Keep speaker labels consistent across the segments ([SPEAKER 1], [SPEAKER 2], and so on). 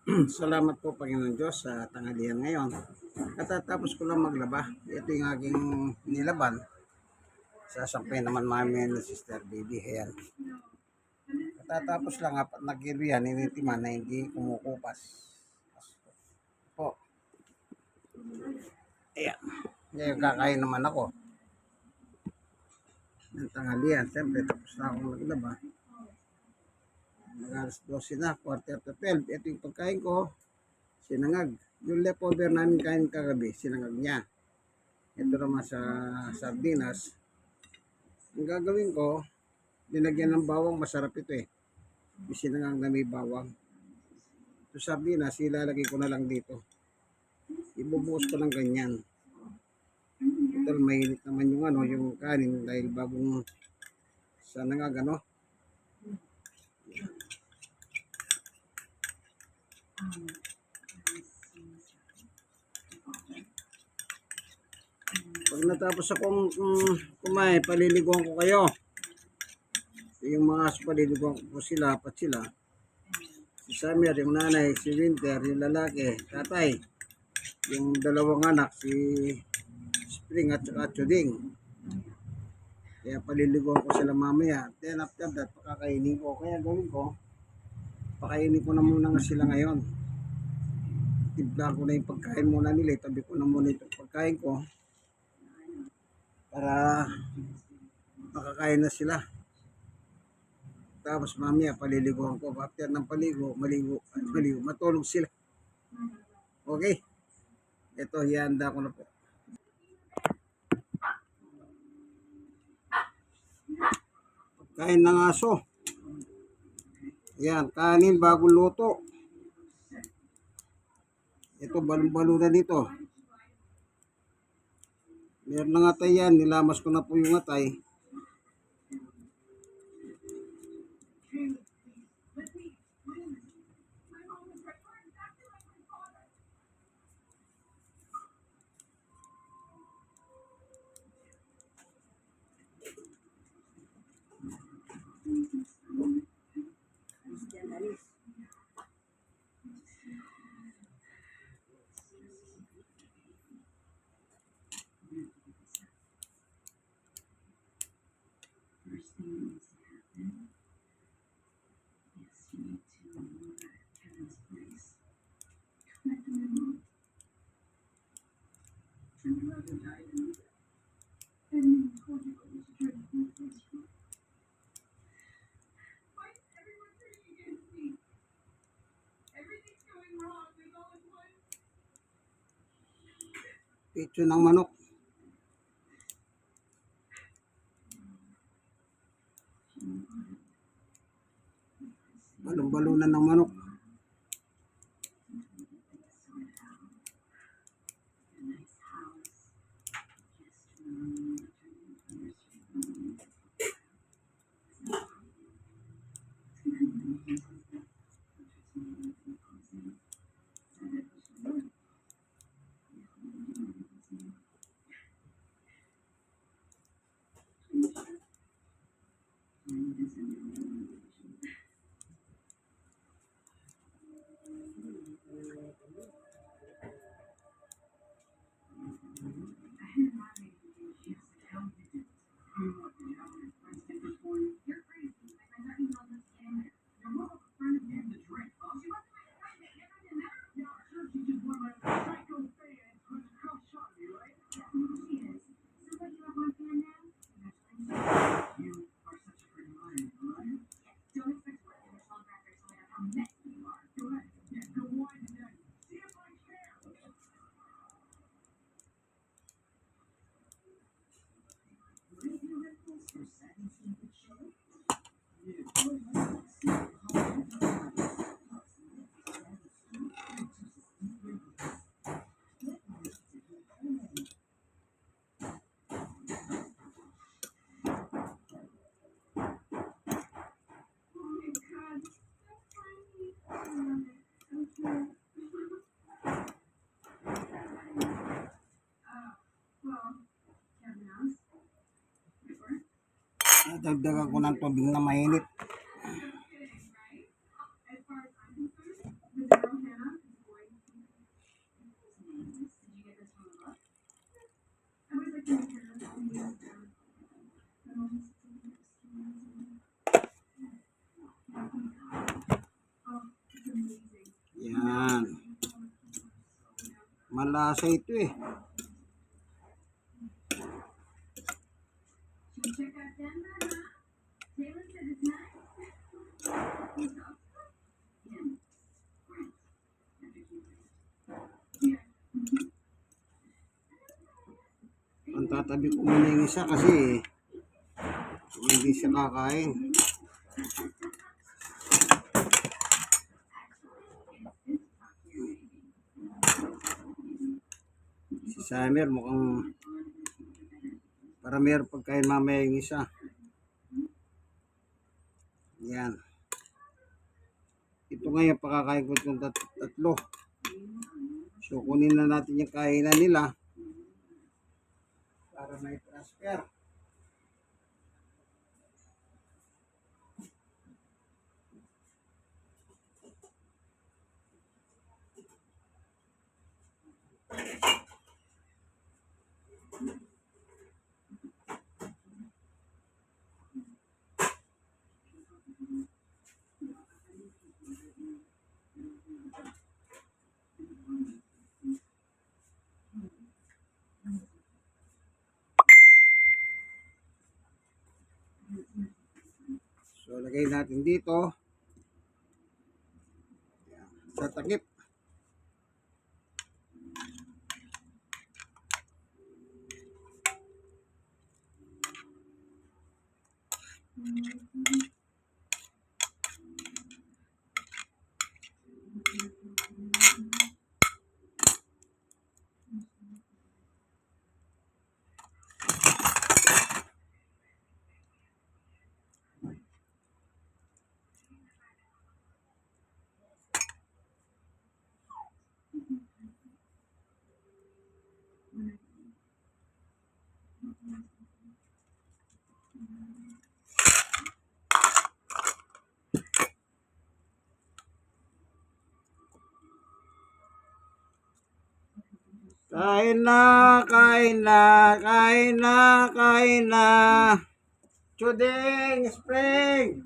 [SPEAKER 1] Salamat po Panginoon Diyos sa tanghalian ngayon. Katatapos ko lang maglaba. Ito yung aking nilaban. Sasampay naman namin ni Sister Baby. Ayan. Katatapos lang apat na kilo yan. Initiman na hindi kumukupas. Po. Ayan. Ngayon kakain naman ako. Ng tanghalian. Siyempre tapos na akong maglaba. Alas 12 na. Quarter to 12. Ito yung pagkain ko. Sinangag. Yung leftover namin kain kagabi, sinangag niya. Ito naman sa sardinas. Ang gagawin ko, dinagyan ng bawang, masarap ito eh. Yung sinangag na may bawang. Ito sardinas, ilalagay ko na lang dito. Ibubuhos ko ng ganyan. Ito, mainit naman yung yung kanin dahil bagong sinangag Pag natapos akong kumain, paliliguan ko kayo. Yung mga paliliguan ko po sila, apat sila. Si Summer, yung nanay, si Winter, yung lalaki, tatay. Yung dalawang anak, si Spring at saka Chuding. Kaya paliliguan ko sila mamaya. Then after that, pakakainin ko. Kaya gawin ko, pakainin ko na muna nga sila ngayon. Timpla ko na yung pagkain muna nila. Tabi ko na muna itong pagkain ko. Para makakain na sila. Tapos mamaya paliliguan ko. After ng maligo, matulog sila. Okay? Ito, hihanda ko na po. Kain ng aso. Yan, kanin bagong luto. Ito, balon-balunan nito. Meron na nga tayo yan. Nilamas ko na po yung atay. Picture ng manok. Balon-balunan ng manok. Dagdagan ko ng tubig na mainit. Yan. Malasa ito eh. Ang tatabi ko muna yung isa kasi hindi siya kakain. Si Summer mukhang para mayroon pagkain mamaya yung isa. Yan. Ito ngayon pakakain ko itong tatlo. So kunin na natin yung kainan nila para may transfer. So lagay natin dito. Yan. Sa takip. Kain na, kain na, kain na, kain na. Chuding, Spring.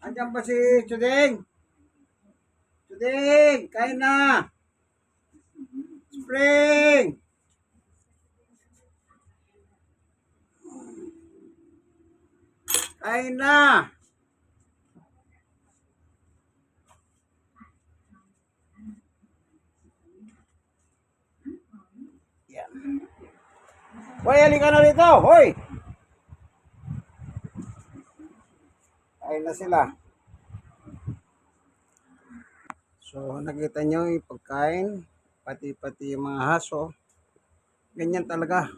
[SPEAKER 1] Andiyan ba si Chuding? Chuding, kain na. Spring. Kain na. Yan. Hoy, halika na rito. Hoy. Kain na sila. So, nakita nyo yung pagkain, pati yung mga haso. Ganyan talaga.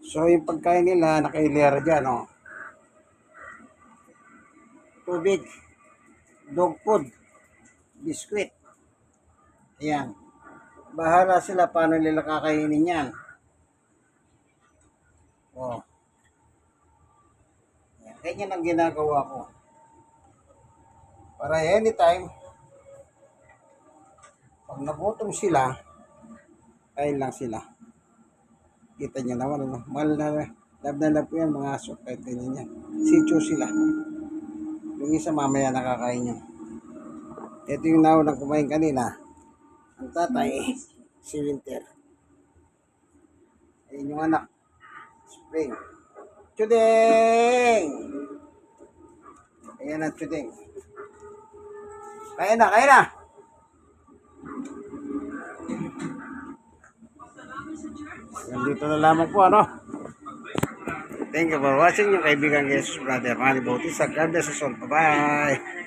[SPEAKER 1] So, yung pagkain nila, nakailera dyan, oh. Tubig, dog food, biskwit. Ayan. Bahala sila paano nila kakainin yan. Oh. Ayan. Ganyan ang ginagawa ko. Para anytime, pag nagutom sila, kain lang sila. Kita nyo naman, ano? Mahal na love po yan, mga aso, kahit ganyan yan. Sityo sila. Yung isa mamaya nakakain nyo. Ito yung naunang kumain kanina. Ang tatay, si Winter. Ayun yung anak, Spring. Chuding! Ayan ang Chuding. Kain na, kain na! Nandito na lamang po, ano? Thank you for watching yung kaibigan Jesus Brother Manny Bautista. God bless us all. Bye-bye!